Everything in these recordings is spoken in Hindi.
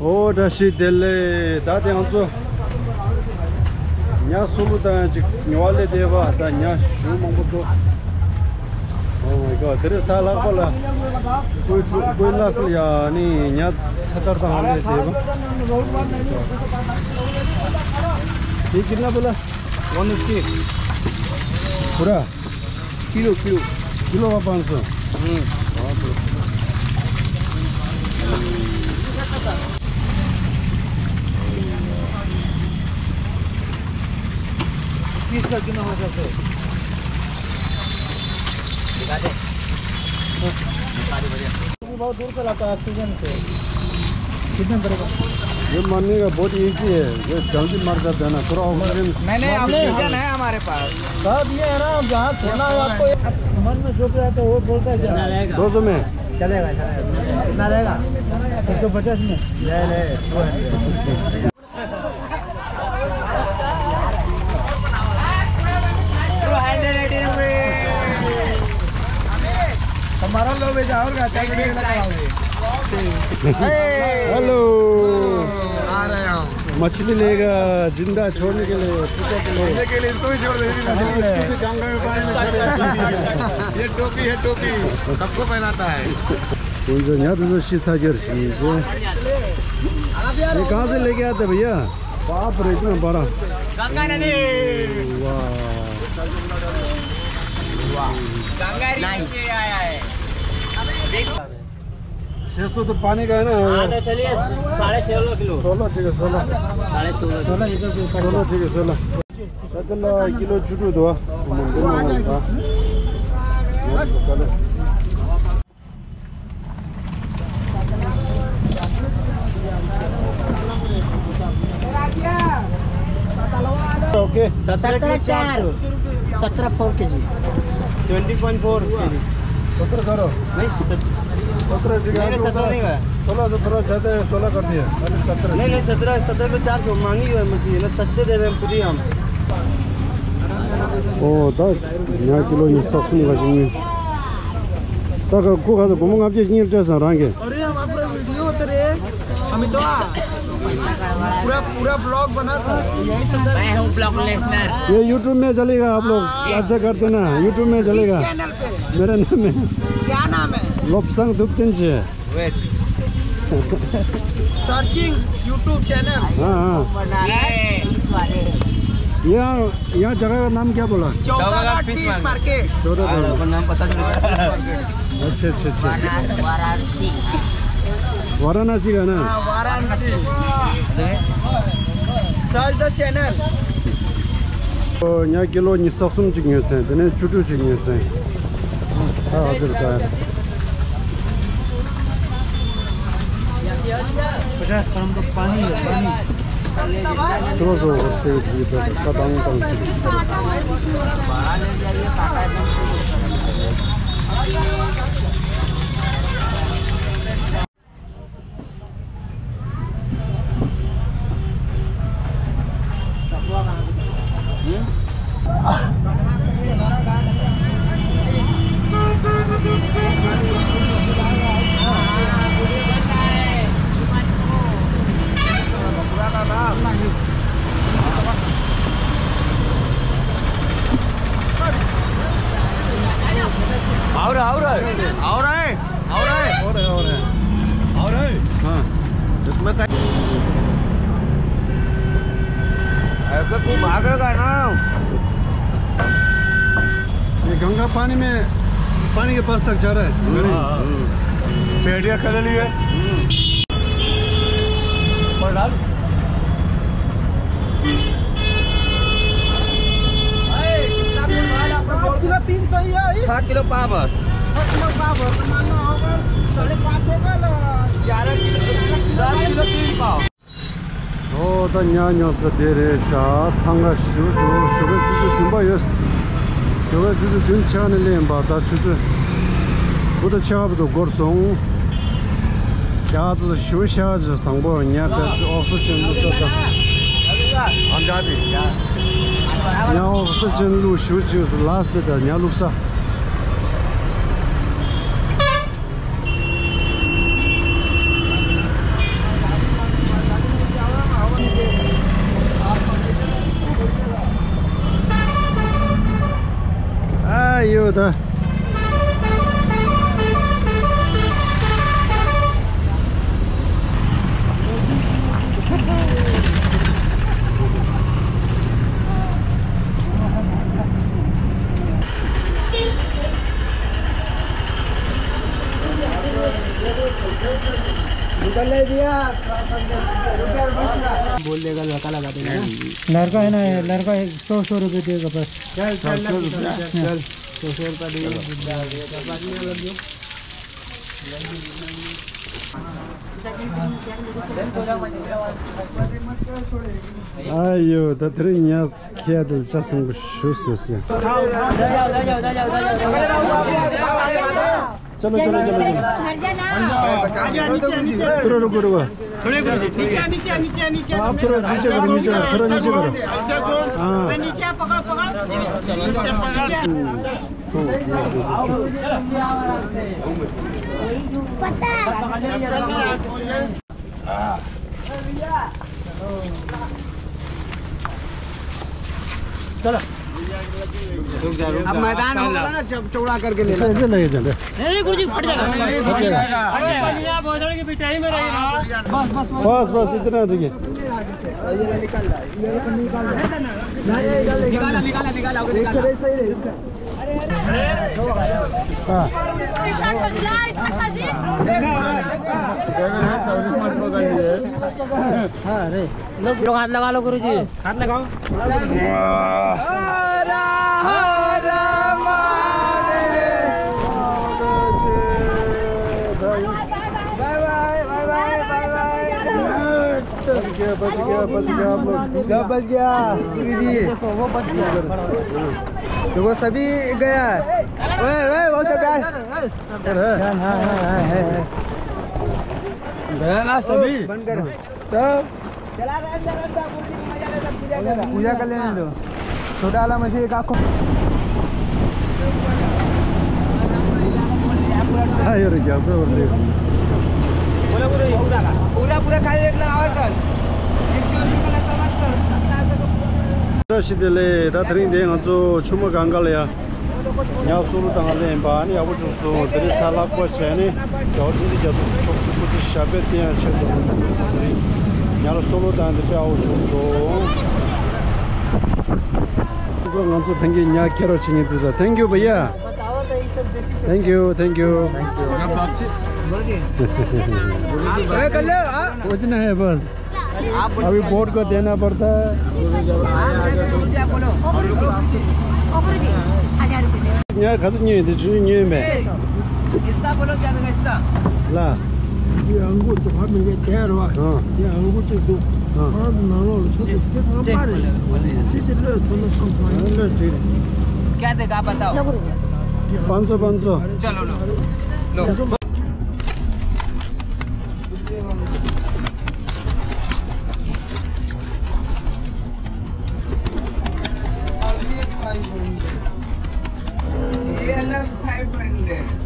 오 다시 델레 다데 안조 냐 솔루다 지 뇨알레 데바 다냐 슈몽부도 오 이거 드레살라 콜라 고일라슬야 니 냐 사다르다 할레 데바 ये कितना बोला 150 पूरा किलो का 500 किसका कितना हो जाता है दिखा दे बहुत दूर से लाता है ऑक्सीजन से कितना पड़ेगा ये मारने का बहुत इजी है ये जल्दी मार कर देना पूरा ऑक्सीजन मैंने ऑक्सीजन है हमारे पास सब ये है ना जहाँ छोड़ना है आपको मन में जो आता है वो बोलता है 200 में चलेगा कितना रहेगा 150 में ले 200 हमारा लो बेचा और हेलो आ रहे हैं मछली लेगा जिंदा छोड़ने के लिए इसको भी छोड़ ये टोपी है टोपी सबको पहनाता है यहाँ तो शीशागर ये कहाँ से लेके आते भैया बाप रे इतना बड़ा गंगा नदी गंगा नदी से आया है 600 तो पानी का है ना तो चलिए 16.5 किलो 16 ठीक है 16 ठीक है 16 किलो चुटू दो ओके 17.4 kg 20.4 kg 17 करो नहीं 17 जगह 16 चाहते हैं 16 कर दिए अरे 17 नहीं 17 पे 400 मांगी हुई है मछली ना सस्ते दे रहे हैं खुद ही हम ओ दा 냐 किलो 이 썩습니다 지금 다가 고가서 구멍 앞에 진입 져서 랑게 अरे हम अपना वीडियो उतरे अमित पूरा ब्लॉग बना था यही सुंदर मैं हूं ब्लॉग लिसनर ये YouTube में चलेगा आप लोग ऐसा करते ना YouTube में चलेगा चैनल पे मेरा नाम है क्या नाम है लोपसंग दुप्तिनचे वेट सर्चिंग YouTube चैनल हाँ इस वाले यहाँ जगह का नाम क्या बोला चौगाघाट फिश मार्केट चौगाघाट नाम पता नहीं अच्छा वाराणसी वाराणसी का ना वाराणसी सर्च द चैनल यहाँ किलो 니 썩숨 중이었어요. 근데 주류 중이었어요. 다 어딜까요? 50 ग्राम तो पानी है पानी 들어서 왔어요. 뒤에다 따당당 हाँ इसमें ऐसे खूब भागेगा ना ये गंगा पानी के पास तक जा रहा है पेड़िया खा लिए और डाल 6 किलो पावर 6 किलो पावर मान लो होगा 5.5 होगा 11 किलो 10 किलो 3 पाव 다 냐냐서 데레샤 창가 슈도 슈가 주주 듬바였 저가 주주 듬차는 렘바 다 주주 보다 차가부도 고르송 야즈 슈샤즈 당보 냐가 오스전도 저다 अंदाजी 냐 오스전루 슈주스 라스트다 냐룩사 다 बोल देगा लड़का लगा देगा लड़का है ना लड़का 100 रुपये देगा बस चल 100 रुपया 아유 다 들으냐 키야들 자ssen 쇼스였어요 चलो चलो चलो चलो रुको रुको नीचे आप थोड़ा नीचे करो थोड़ा नीचे करो हाँ नीचे पकड़ो पता चलो अब मैदान होगा ना चौड़ा करके ले ऐसे लगे चले नहीं गुरुजी फट जाएगा के पिटाई में रहेगा बस बस इतना रुकिए लोग हाथ लगा लो गुरुजी हाथ लगाओ बच गया आप लोग क्या बच गया गुरुजी देखो वो बच गया तो वो सभी गया वो सब गया ना सभी बंद कर चला पूजा कर लेने दो छोटा वाला मछली एक आंखों 타이어를 겨서버려 पूरा खाली रेट लगाओ सर 시들레 다 드린데 아주 추모 간갈이야 야수로 당할래 바니 아버 주소 들이 살락고 챤니 여진지 저도 초크부지 샤베티야 챤도 무슨들이 야로 솔로 당데 배워 주소 저 먼저 땡기 냐 캐러 칭이 부자 땡큐 भैया थैंक यू उतना है बस अभी बोर्ड को देना पड़ता है यहाँ खाते नहीं है जुड़ी नहीं है इसका बोलो क्या देगा इसका ला ये अंगूर तो हम ये तैयार हुआ ये अंगूर तो हाँ नालो छोटे पारे जैसे लो थोड़ा समझाएं क्या देगा आप बताओ 500 चलो लो ये अलग 500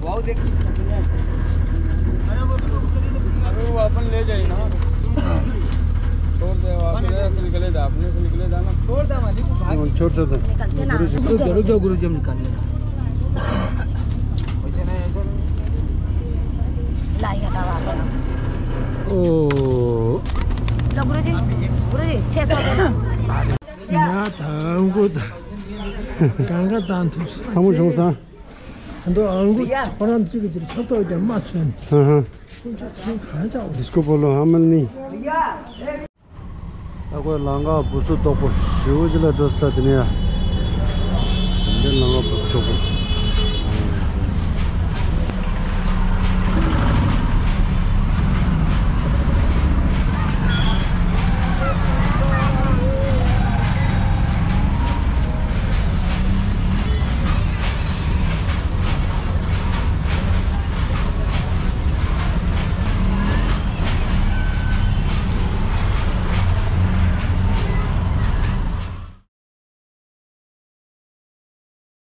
वाओ देख वो अपन ले जाए ना छोड़ दे वापस निकले जा अपने से निकले जाना छोड़ दे मालिक छोड़ दो गुरुजी हम निकाल लेंगे ओ गुरुजी 600 나 당구다 강가 단투스 사무총사 너 안구 저런 찍으지 저도 이제 맞춘 가자 इसको बोलो हमनी अको लांगा बुसु तो को शिवजला दोस्ता दुनिया ये लांगा बुसु